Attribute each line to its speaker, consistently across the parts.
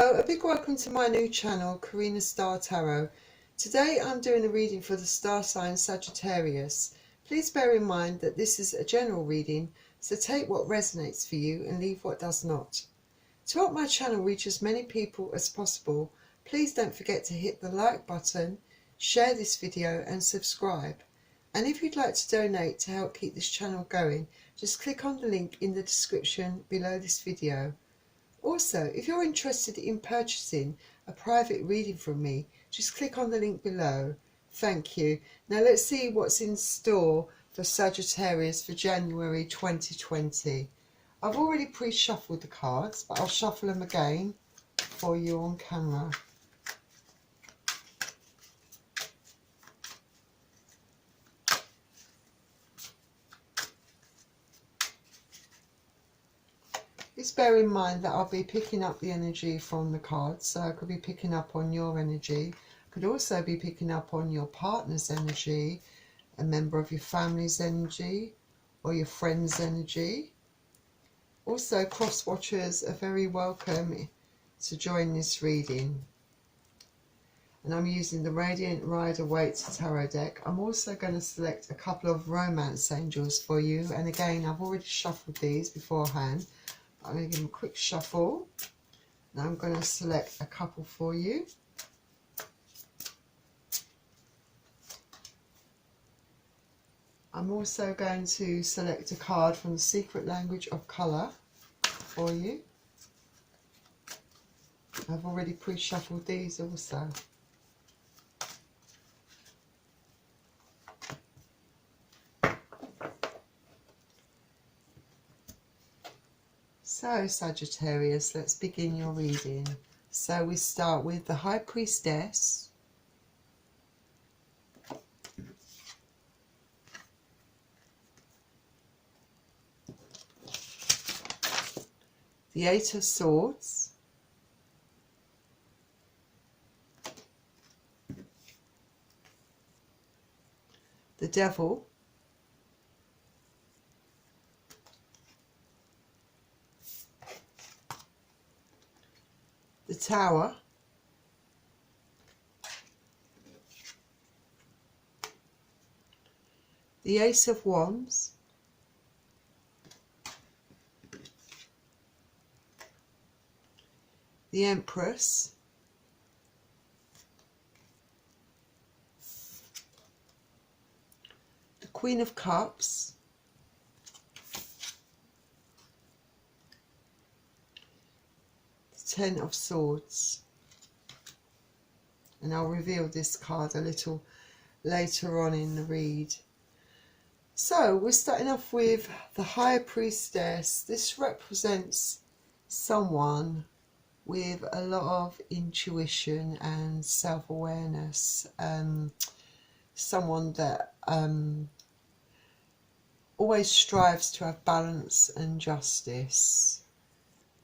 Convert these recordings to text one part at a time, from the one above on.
Speaker 1: Hello, a big welcome to my new channel, Karina Star Tarot. Today I'm doing a reading for the star sign Sagittarius. Please bear in mind that this is a general reading, so take what resonates for you and leave what does not. To help my channel reach as many people as possible, please don't forget to hit the like button, share this video and subscribe. And if you'd like to donate to help keep this channel going, just click on the link in the description below this video. Also, if you're interested in purchasing a private reading from me, just click on the link below. Thank you. Now let's see what's in store for Sagittarius for January 2020. I've already pre-shuffled the cards, but I'll shuffle them again for you on camera. Just bear in mind that I'll be picking up the energy from the cards, so I could be picking up on your energy. I could also be picking up on your partner's energy, a member of your family's energy, or your friend's energy. Also, cross-watchers are very welcome to join this reading. And I'm using the Radiant Rider Waite Tarot deck. I'm also going to select a couple of romance angels for you. And again, I've already shuffled these beforehand. I'm going to give them a quick shuffle. Now I'm going to select a couple for you. I'm also going to select a card from the Secret Language of Colour for you. I've already pre-shuffled these also. So Sagittarius, let's begin your reading. So we start with the High Priestess, the Eight of Swords, the Devil, the Tower, the Ace of Wands, the Empress, the Queen of Cups, the Ten of Swords. And I'll reveal this card a little later on in the read. So we're starting off with the High Priestess. This represents someone with a lot of intuition and self-awareness. Someone that always strives to have balance and justice.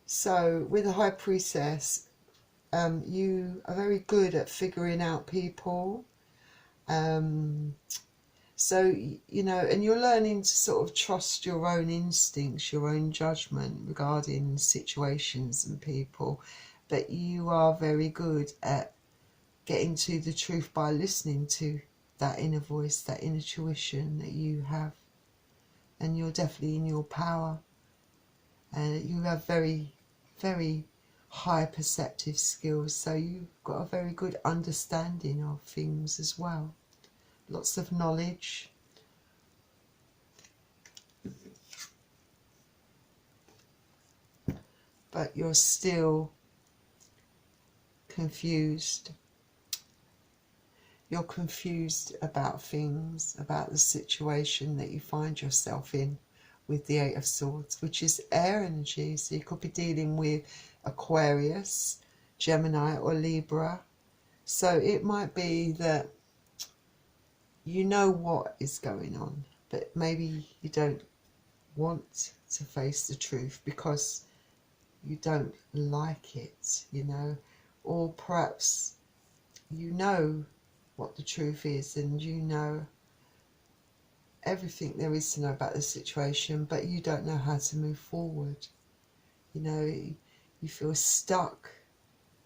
Speaker 1: So with the High Priestess, you are very good at figuring out people. So, you know, and you're learning to sort of trust your own instincts, your own judgment regarding situations and people. But you are very good at getting to the truth by listening to that inner voice, that intuition that you have. And you're definitely in your power. And you have very, very high perceptive skills. So you've got a very good understanding of things as well. Lots of knowledge. But you're still confused. You're confused about things, about the situation that you find yourself in with the Eight of Swords, which is air energy. So you could be dealing with Aquarius, Gemini or Libra. So it might be that you know what is going on, but maybe you don't want to face the truth because you don't like it, you know, or perhaps you know what the truth is and you know everything there is to know about the situation, but you don't know how to move forward. You know, you feel stuck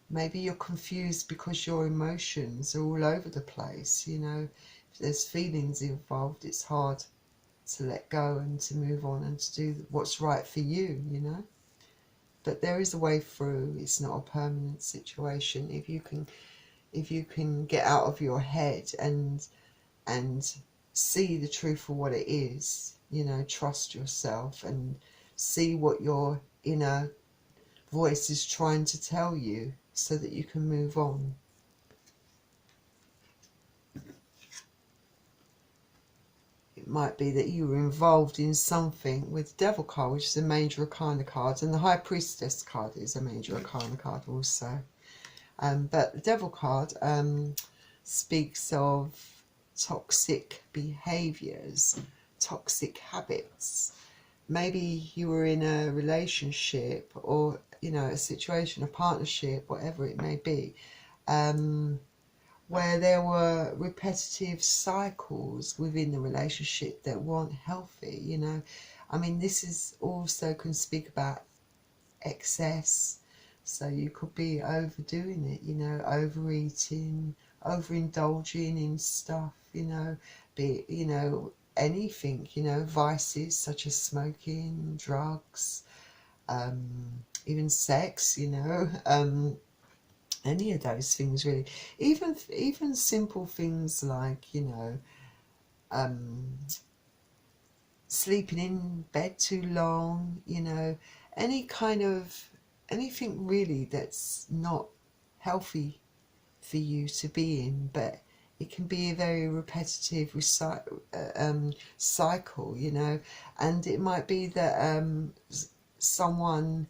Speaker 1: Maybe you're confused because your emotions are all over the place, you know. If there's feelings involved, it's hard to let go and to move on and to do what's right for you, you know. But there is a way through. It's not a permanent situation. If you can get out of your head and see the truth for what it is, you know, trust yourself and see what your inner voice is trying to tell you so that you can move on. It might be that you were involved in something with the Devil card, which is a major arcana card, and the High Priestess card is a major arcana card also. But the Devil card speaks of toxic behaviours, toxic habits. Maybe you were in a relationship or, you know, a situation, a partnership, whatever it may be, where there were repetitive cycles within the relationship that weren't healthy, you know. I mean, this is also can speak about excess. So you could be overdoing it, you know, overeating, overindulging in stuff, you know, be, you know, anything, you know, vices such as smoking, drugs, even sex, you know, any of those things really. Even simple things like, you know, sleeping in bed too long, you know, any kind of anything really that's not healthy for you to be in, but it can be a very repetitive cycle, you know. And it might be that someone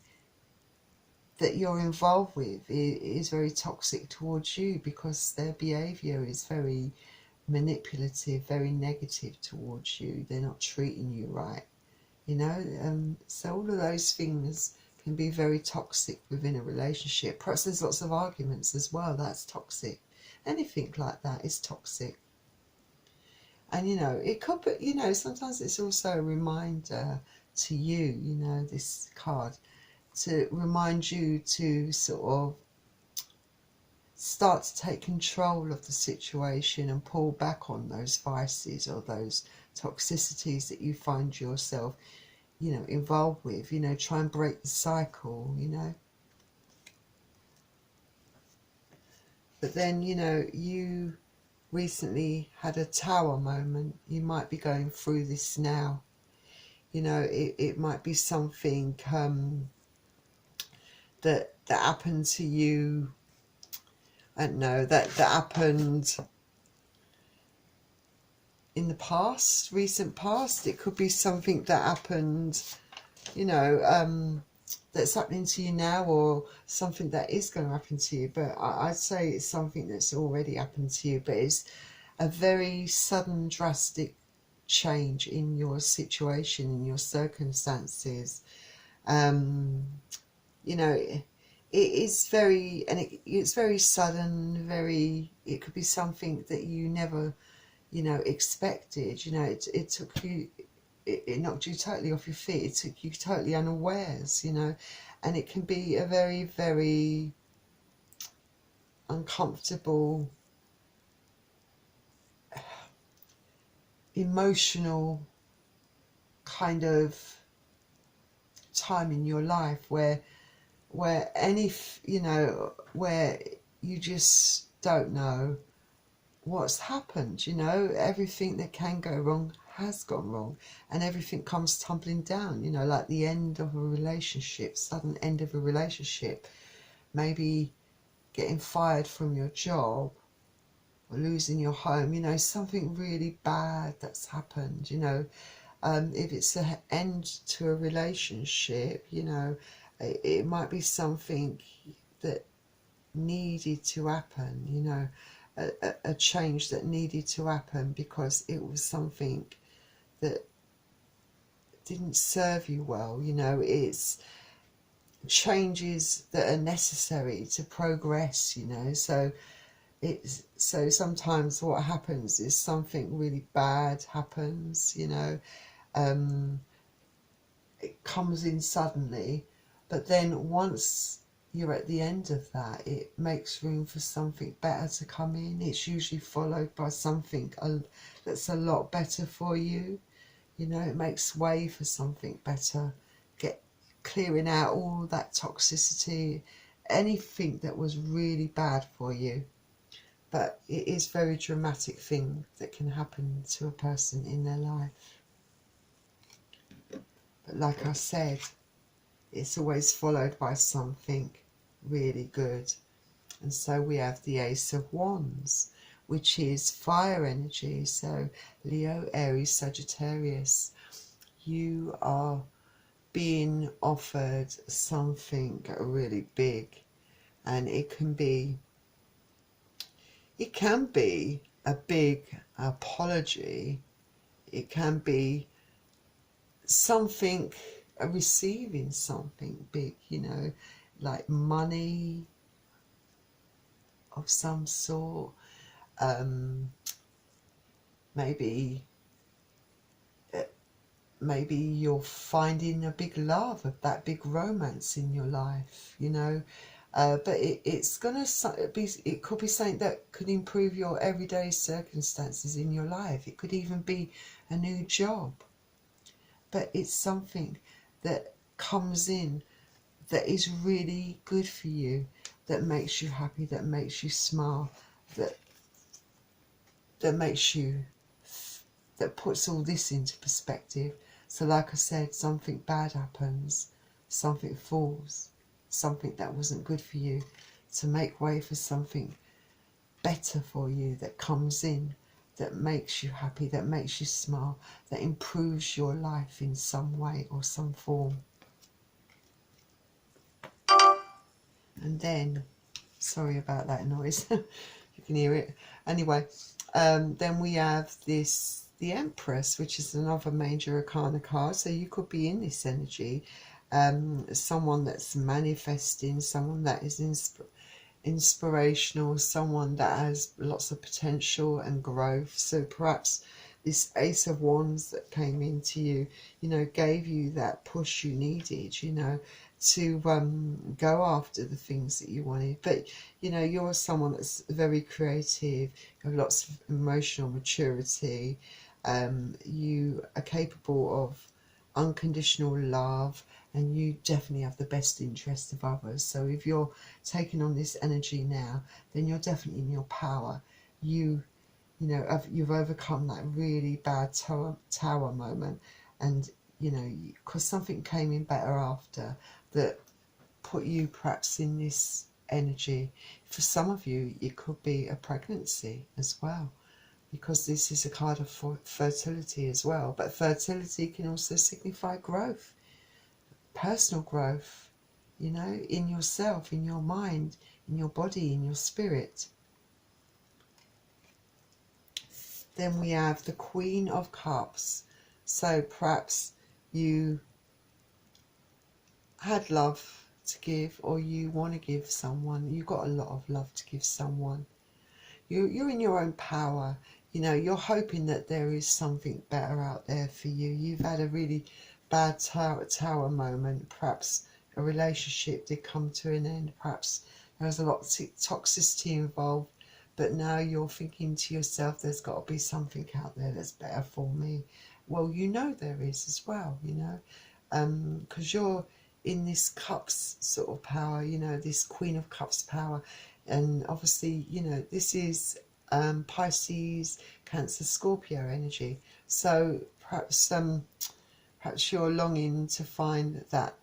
Speaker 1: that you're involved with is very toxic towards you because their behaviour is very manipulative, very negative towards you. They're not treating you right, you know. So all of those things can be very toxic within a relationship. Perhaps there's lots of arguments as well. That's toxic. Anything like that is toxic. And, you know, it could be, you know, sometimes it's also a reminder to you, you know, this card, to remind you to sort of start to take control of the situation and pull back on those vices or those toxicities that you find yourself, you know, involved with, you know, try and break the cycle, you know. But then, you know, you recently had a Tower moment. You might be going through this now. You know, it might be something that happened to you. I don't know, that happened in the past, recent past. It could be something that happened, you know, that's happening to you now, or something that is going to happen to you. But I'd say it's something that's already happened to you, but it's a very sudden, drastic change in your situation, in your circumstances. You know, it is very, and it's very sudden, very, it could be something that you never, you know, expected. You know, it took you, it knocked you totally off your feet. It took you totally unawares, you know. And it can be a very, very uncomfortable, emotional kind of time in your life where any, you know, where you just don't know what's happened. You know, everything that can go wrong has gone wrong, and everything comes tumbling down, you know, like the end of a relationship, sudden end of a relationship, maybe getting fired from your job or losing your home, you know, something really bad that's happened, you know. If it's an end to a relationship, you know, it might be something that needed to happen, you know, a change that needed to happen because it was something that didn't serve you well, you know. It's changes that are necessary to progress, you know. So sometimes what happens is something really bad happens, you know. It comes in suddenly, but then once you're at the end of that. It makes room for something better to come in. It's usually followed by something that's a lot better for you. You know, it makes way for something better. Clearing out all that toxicity, anything that was really bad for you. But it is a very dramatic thing that can happen to a person in their life. But like I said, it's always followed by something really good. And so we have the Ace of Wands, which is fire energy. So Leo, Aries, Sagittarius, you are being offered something really big, and it can be a big apology. It can be something, receiving something big, you know, like money of some sort. Maybe you're finding a big love, of that big romance in your life, you know. But it's gonna be, it could be something that could improve your everyday circumstances in your life. It could even be a new job. But it's something that comes in that is really good for you, that makes you happy, that makes you smile, that makes you, that puts all this into perspective. So like I said, something bad happens, something falls, something that wasn't good for you, to make way for something better for you that comes in, that makes you happy, that makes you smile, that improves your life in some way or some form. And then, sorry about that noise, you can hear it. Anyway, then we have the Empress, which is another major arcana card. So you could be in this energy, someone that's manifesting, someone that is inspirational, someone that has lots of potential and growth. So perhaps this Ace of Wands that came into you, you know, gave you that push you needed, you know, to go after the things that you wanted. But you know, you're someone that's very creative, you have lots of emotional maturity, you are capable of unconditional love, and you definitely have the best interest of others. So if you're taking on this energy now, then you're definitely in your power. You know, you've overcome that really bad tower moment, and you know, because something came in better after, that put you perhaps in this energy. For some of you, it could be a pregnancy as well, because this is a card of fertility as well. But fertility can also signify growth, personal growth, you know, in yourself, in your mind, in your body, in your spirit. Then we have the Queen of Cups. So perhaps you had love to give, or you want to give someone, you've got a lot of love to give someone. You're in your own power, you know, you're hoping that there is something better out there for you. You've had a really bad tower moment, perhaps a relationship did come to an end, perhaps there was a lot of toxicity involved, but now you're thinking to yourself, there's got to be something out there that's better for me. Well, you know there is as well, you know, because you're in this Cups sort of power, you know, this Queen of Cups power. And obviously, you know, this is Pisces, Cancer, Scorpio energy. So perhaps you're longing to find that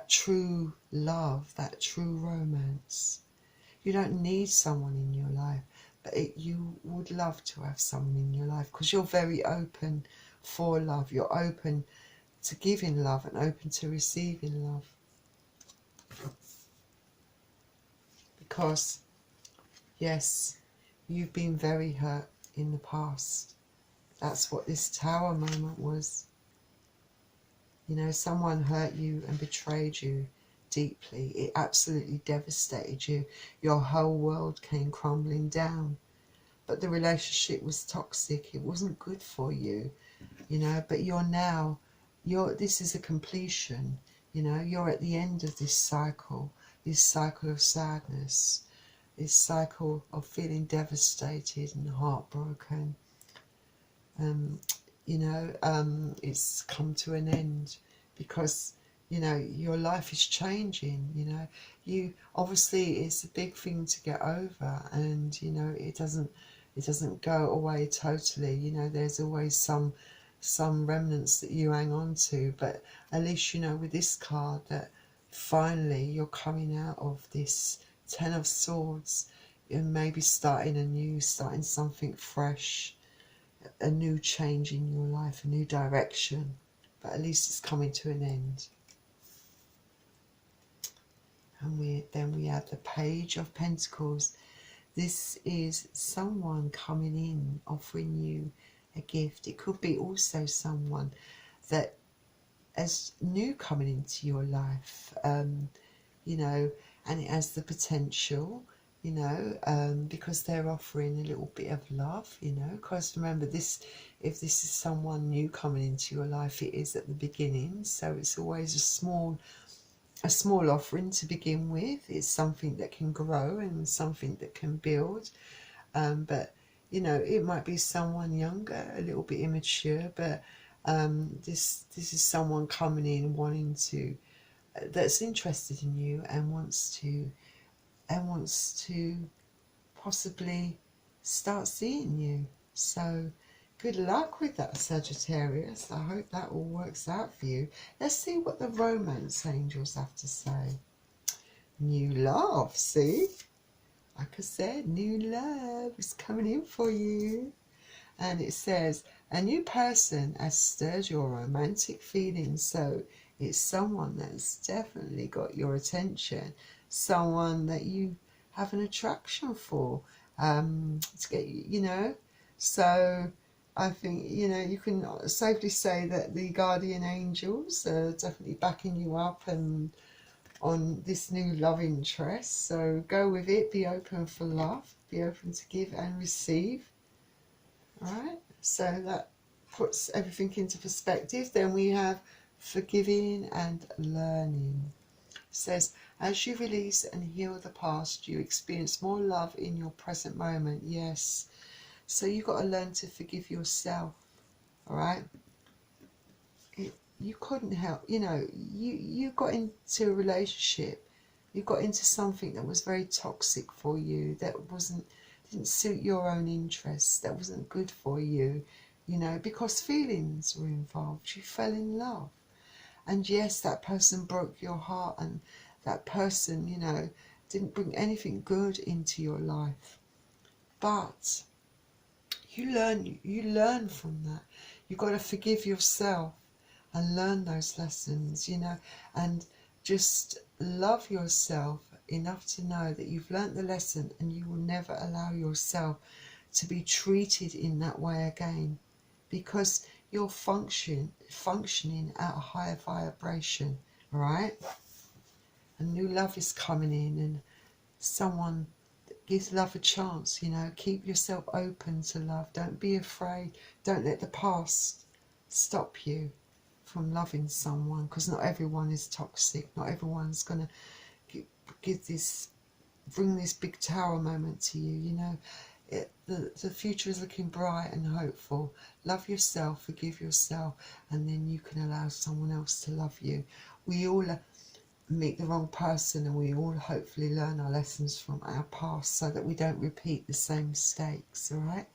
Speaker 1: true love, that true romance. You don't need someone in your life, but you would love to have someone in your life, because you're very open for love. You're open to giving love and open to receiving love. Because, yes, you've been very hurt in the past. That's what this tower moment was. You know, someone hurt you and betrayed you deeply. It absolutely devastated you. Your whole world came crumbling down. But the relationship was toxic. It wasn't good for you, you know. But you're now, this is a completion. You know, you're at the end of this cycle of sadness, this cycle of feeling devastated and heartbroken. You know, it's come to an end because, you know, your life is changing. You know, you obviously, it's a big thing to get over, and you know, it doesn't go away totally. You know, there's always some remnants that you hang on to, but at least you know with this card that finally you're coming out of this Ten of Swords and maybe starting anew, starting something fresh, a new change in your life, a new direction, but at least it's coming to an end. And then we have the Page of Pentacles. This is someone coming in, offering you a gift. It could be also someone that is new coming into your life, you know, and it has the potential, you know, because they're offering a little bit of love, you know, because remember this, if this is someone new coming into your life, it is at the beginning, so it's always a small offering to begin with. It's something that can grow and something that can build, but you know, it might be someone younger, a little bit immature, but this is someone coming in wanting to, that's interested in you and wants to possibly start seeing you. So good luck with that, Sagittarius. I hope that all works out for you. Let's see what the romance angels have to say. New love, see? Like I said, new love is coming in for you. And it says, a new person has stirred your romantic feelings. So it's someone that's definitely got your attention. Someone that you have an attraction for. To get, you know. So I think, you know, you can safely say that the guardian angels are definitely backing you up and on this new love interest. So go with it, be open for love, be open to give and receive. Alright, so that puts everything into perspective. Then we have forgiving and learning. It says, as you release and heal the past, you experience more love in your present moment. Yes, so you've got to learn to forgive yourself. Alright, you couldn't help, you know, you got into a relationship, you got into something that was very toxic for you, that didn't suit your own interests, that wasn't good for you, you know, because feelings were involved. You fell in love, and yes, that person broke your heart, and that person, you know, didn't bring anything good into your life, but you learn from that. You've got to forgive yourself and learn those lessons, you know, and just love yourself enough to know that you've learnt the lesson, and you will never allow yourself to be treated in that way again, because you're functioning at a higher vibration, right? And new love is coming in, and someone that gives love a chance, you know. Keep yourself open to love. Don't be afraid. Don't let the past stop you from loving someone, because not everyone is toxic. Not everyone's going to bring this big tower moment to you, you know. The future is looking bright and hopeful. Love yourself, forgive yourself, and then you can allow someone else to love you. We all meet the wrong person, and we all hopefully learn our lessons from our past so that we don't repeat the same mistakes, all right?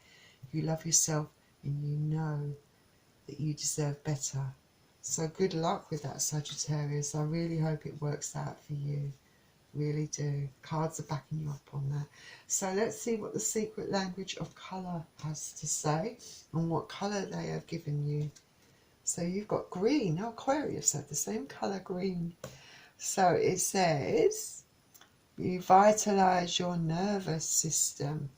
Speaker 1: If you love yourself and you know that you deserve better. So good luck with that, Sagittarius. I really hope it works out for you. Really do. Cards are backing you up on that. So let's see what the secret language of colour has to say and what colour they have given you. So you've got green. Oh, Aquarius had the same colour, green. So it says, revitalise your nervous system.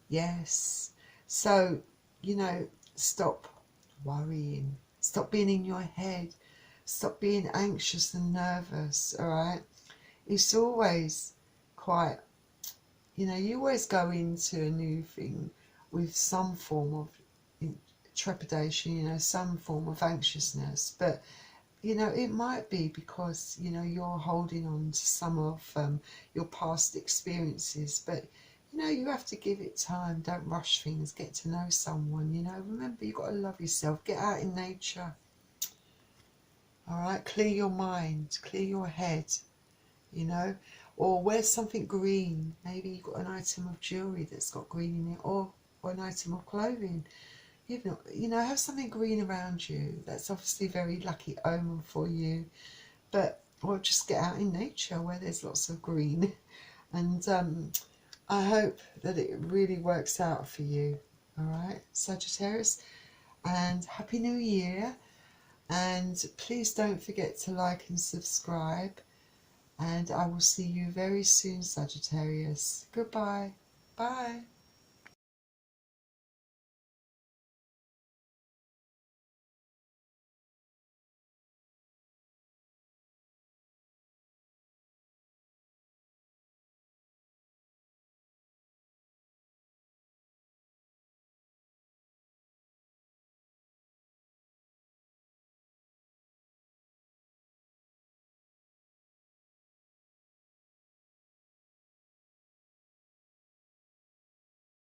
Speaker 1: Yes. So, you know, stop worrying. Stop being in your head. Stop being anxious and nervous, all right? It's always quite, you know, you always go into a new thing with some form of trepidation, you know, some form of anxiousness. But you know, it might be because, you know, you're holding on to some of your past experiences, but, you know, you have to give it time. Don't rush things. Get to know someone, you know. Remember, you've got to love yourself. Get out in nature. All right? Clear your mind. Clear your head, you know. Or wear something green. Maybe you've got an item of jewellery that's got green in it, or an item of clothing. You know, have something green around you. That's obviously a very lucky omen for you. But, or just get out in nature where there's lots of green. And I hope that it really works out for you. All right, Sagittarius. And Happy New Year. And please don't forget to like and subscribe. And I will see you very soon, Sagittarius. Goodbye. Bye.